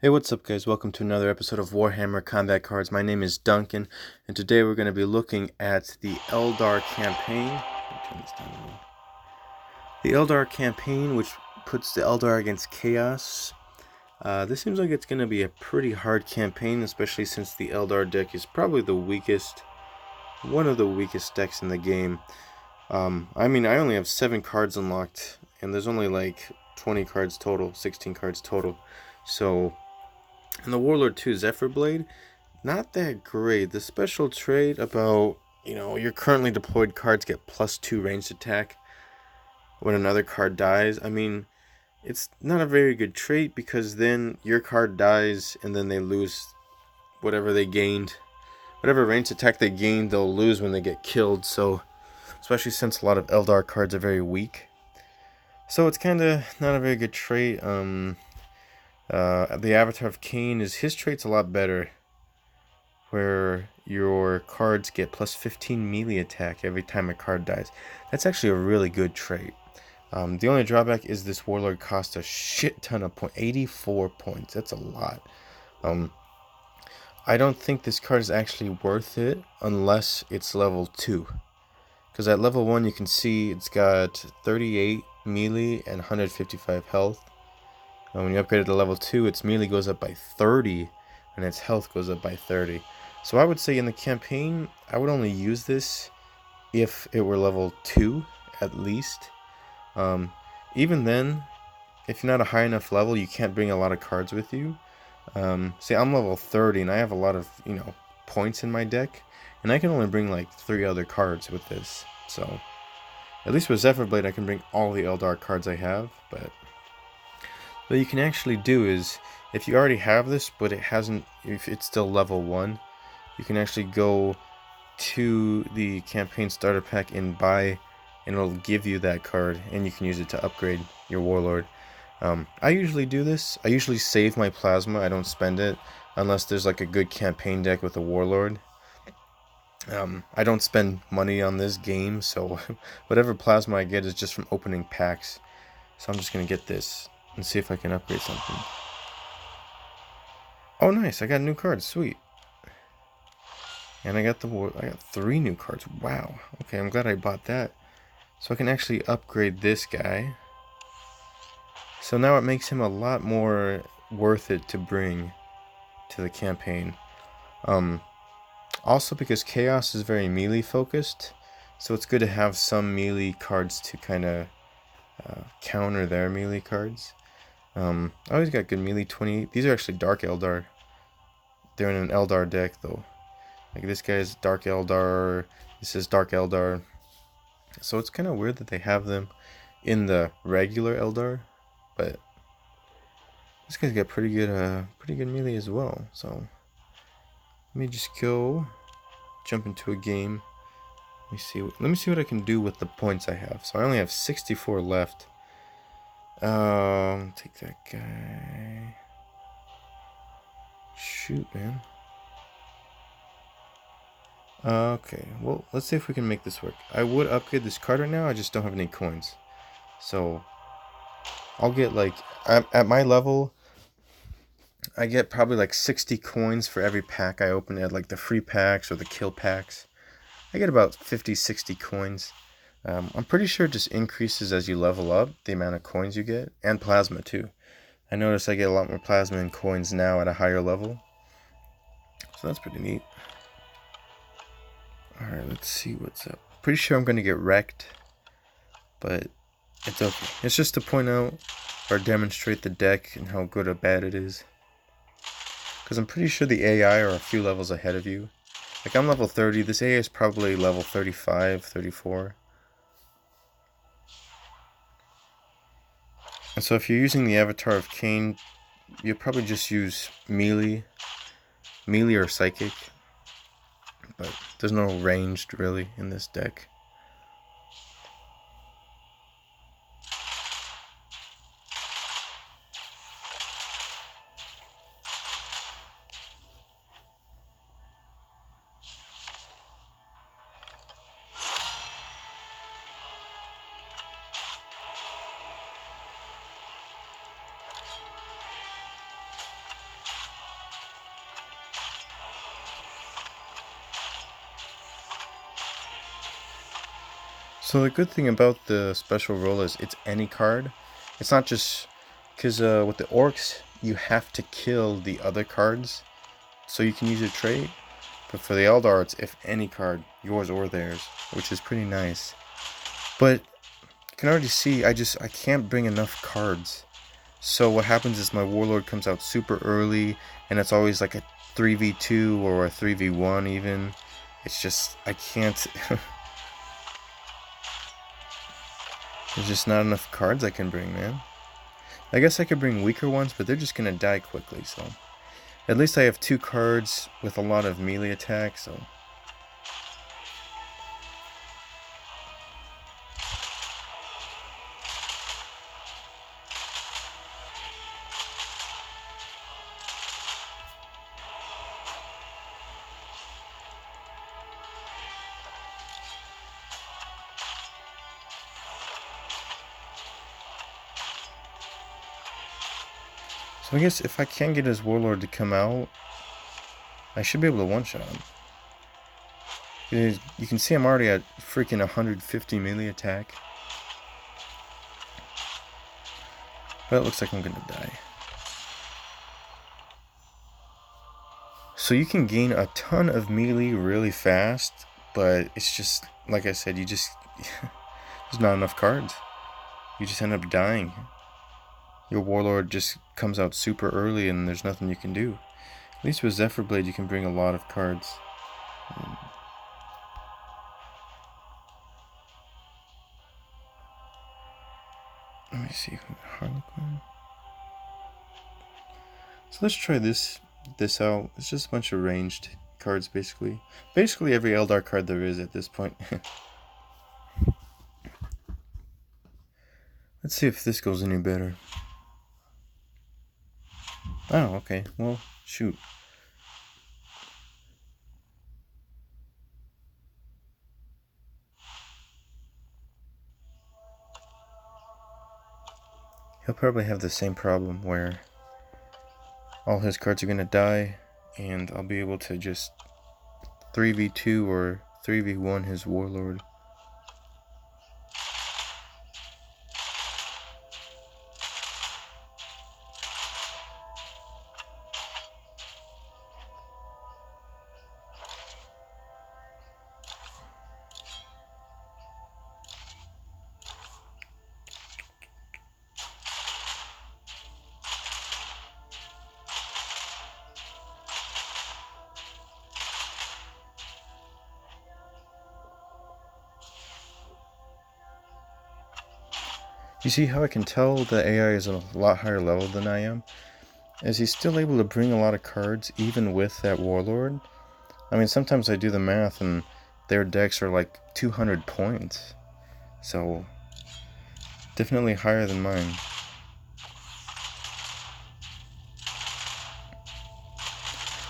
Hey, what's up guys? Welcome to another episode of Warhammer Combat Cards. My name is Duncan, and today we're going to be looking at the Eldar campaign. Let me turn this down a little. The Eldar campaign, which puts the Eldar against Chaos. This seems like it's going to be a pretty hard campaign, especially since the Eldar deck is probably the weakest, one of the weakest decks in the game. I only have 7 cards unlocked, and there's only like 20 cards total, 16 cards total. So, and the Warlord 2 Zephyr Blade, not that great. The special trait about, your currently deployed cards get +2 ranged attack when another card dies. It's not a very good trait because then your card dies and then they lose whatever they gained. Whatever ranged attack they gained, they'll lose when they get killed. So, especially since a lot of Eldar cards are very weak. So it's kind of not a very good trait. The Avatar of Cain his trait's a lot better, where your cards get +15 melee attack every time a card dies. That's actually a really good trait. The only drawback is this Warlord costs a shit ton of points. 84 points. That's a lot. I don't think this card is actually worth it unless it's level 2. Because at level 1 you can see it's got 38 melee and 155 health. And when you upgrade it to level 2, its melee goes up by 30 and its health goes up by 30. So I would say in the campaign, I would only use this if it were level 2 at least. Even then, if you're not a high enough level, you can't bring a lot of cards with you. See, I'm level 30 and I have a lot of, points in my deck. And I can only bring like 3 other cards with this. So, at least with Zephyr Blade, I can bring all the Eldar cards I have. But what you can actually do is, if you already have this, but if it's still level 1, you can actually go to the campaign starter pack and buy, and it'll give you that card, and you can use it to upgrade your Warlord. I usually do this. I usually save my plasma. I don't spend it unless there's like a good campaign deck with a Warlord. I don't spend money on this game, so whatever plasma I get is just from opening packs. So I'm just gonna get this and see if I can upgrade something. Oh, nice! I got new cards. Sweet. And I got 3 new cards. Wow. Okay, I'm glad I bought that. So I can actually upgrade this guy. So now it makes him a lot more worth it to bring to the campaign. Also because Chaos is very melee focused, so it's good to have some melee cards to kind of counter their melee cards. I always got good melee 20. These are actually Dark Eldar. They're in an Eldar deck though. Like this guy's Dark Eldar, this is Dark Eldar. So it's kind of weird that they have them in the regular Eldar, but this guy's got pretty good melee as well. So let me just go jump into a game. Let me see what I can do with the points I have. So I only have 64 left. Take that guy. Shoot, man. Okay, well, let's see if we can make this work. I would upgrade this card right now, I just don't have any coins. So, I'll get like, at my level, I get probably like 60 coins for every pack I open at like the free packs or the kill packs. I get about 50, 60 coins. I'm pretty sure it just increases as you level up, the amount of coins you get, and plasma too. I notice I get a lot more plasma and coins now at a higher level. So that's pretty neat. Alright, let's see what's up. Pretty sure I'm going to get wrecked, but it's okay. It's just to point out or demonstrate the deck and how good or bad it is. Because I'm pretty sure the AI are a few levels ahead of you. Like I'm level 30, this AI is probably level 35, 34. And so if you're using the Avatar of Cain, you'll probably just use melee or psychic. But there's no ranged really in this deck. So the good thing about the special role is it's any card. It's not just because with the orcs you have to kill the other cards so you can use your trait. But for the Eldar, it's if any card, yours or theirs, which is pretty nice. But you can already see I can't bring enough cards. So what happens is my Warlord comes out super early, and it's always like a 3v2 or a 3v1 even. It's just, I can't... There's just not enough cards I can bring, man. I guess I could bring weaker ones, but they're just gonna die quickly, so... At least I have 2 cards with a lot of melee attack, so... So I guess if I can get his Warlord to come out, I should be able to one-shot him. You can see I'm already at freaking 150 melee attack. But it looks like I'm gonna die. So you can gain a ton of melee really fast, but it's just, like I said, there's not enough cards. You just end up dying. Your Warlord just comes out super early and there's nothing you can do. At least with Zephyr Blade you can bring a lot of cards. Let me see, Harlequin. So let's try this out. It's just a bunch of ranged cards basically. Basically every Eldar card there is at this point. Let's see if this goes any better. Oh, okay. Well, shoot. He'll probably have the same problem where all his cards are gonna die, and I'll be able to just 3v2 or 3v1 his Warlord. You see how I can tell the AI is a lot higher level than I am? Is he still able to bring a lot of cards even with that Warlord? I mean, sometimes I do the math and their decks are like 200 points. So, definitely higher than mine.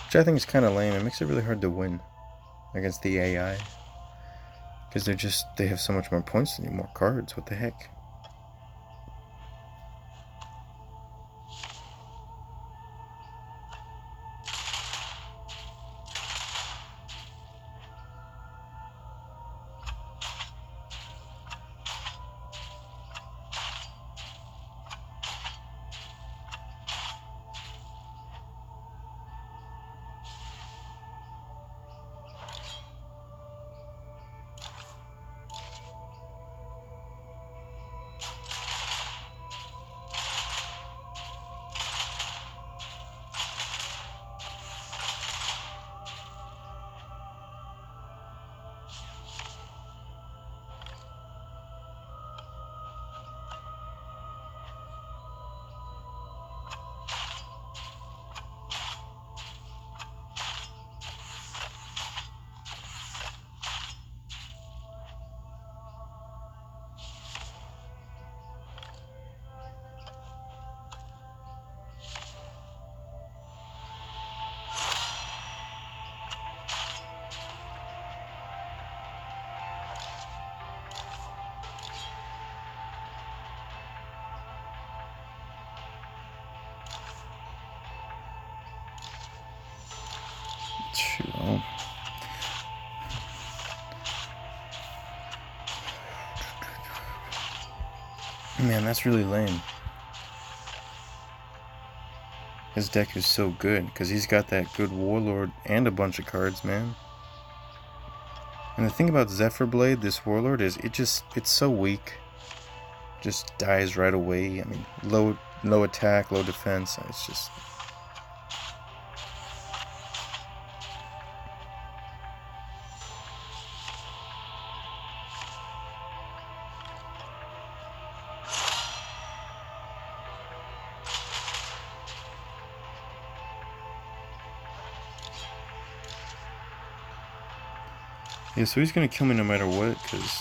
Which I think is kind of lame. It makes it really hard to win against the AI. Because they have so much more points than you, more cards. What the heck? Shoot. Man, that's really lame. His deck is so good, because he's got that good Warlord and a bunch of cards, man. And the thing about Zephyr Blade, this Warlord, is it's so weak. Just dies right away. I mean, low attack, low defense. It's just... Yeah, so he's gonna kill me no matter what, because...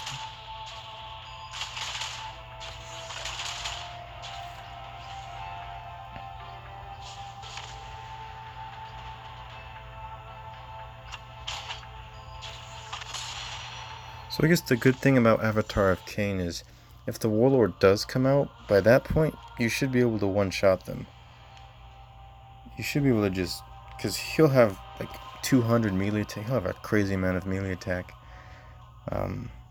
So I guess the good thing about Avatar of Cain is, if the Warlord does come out, by that point, you should be able to one-shot them. You should be able to just... Because he'll have, like, 200 melee attack. He'll have a crazy amount of melee attack.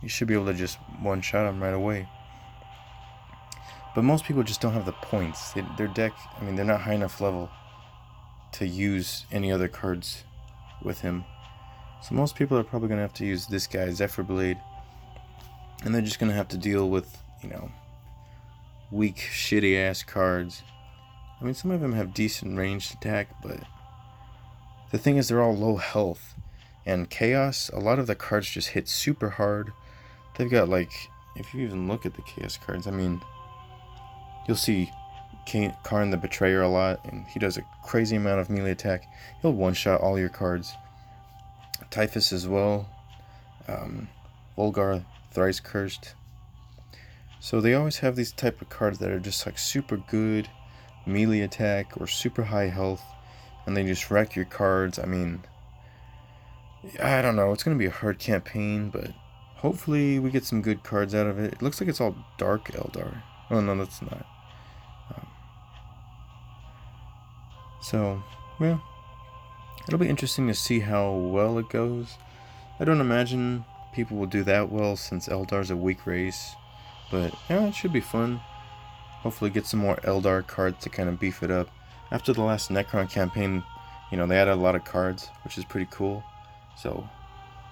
You should be able to just one-shot him right away. But most people just don't have the points. Their deck, I mean, they're not high enough level to use any other cards with him. So most people are probably going to have to use this guy, Zephyr Blade. And they're just going to have to deal with, you know, weak, shitty-ass cards. I mean, some of them have decent ranged attack, but the thing is they're all low health. And Chaos, a lot of the cards just hit super hard. They've got, like, if you even look at the Chaos cards, I mean, you'll see Karn the Betrayer a lot, and he does a crazy amount of melee attack. He'll one-shot all your cards. Typhus as well. Volgar, Thrice Cursed. So they always have these type of cards that are just like super good melee attack or super high health, and they just wreck your cards. I mean, I don't know, it's going to be a hard campaign, but hopefully we get some good cards out of it. It looks like it's all Dark Eldar. Oh no, that's not. So, yeah, it'll be interesting to see how well it goes. I don't imagine people will do that well since Eldar's a weak race, but yeah, it should be fun. Hopefully get some more Eldar cards to kind of beef it up. After the last Necron campaign, you know, they added a lot of cards, which is pretty cool. So,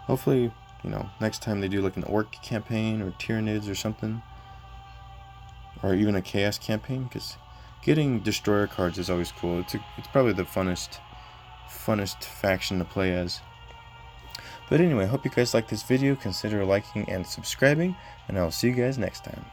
hopefully, you know, next time they do like an Orc campaign or Tyranids or something, or even a Chaos campaign, because getting Destroyer cards is always cool. It's probably the funnest faction to play as. But anyway, I hope you guys like this video. Consider liking and subscribing, and I'll see you guys next time.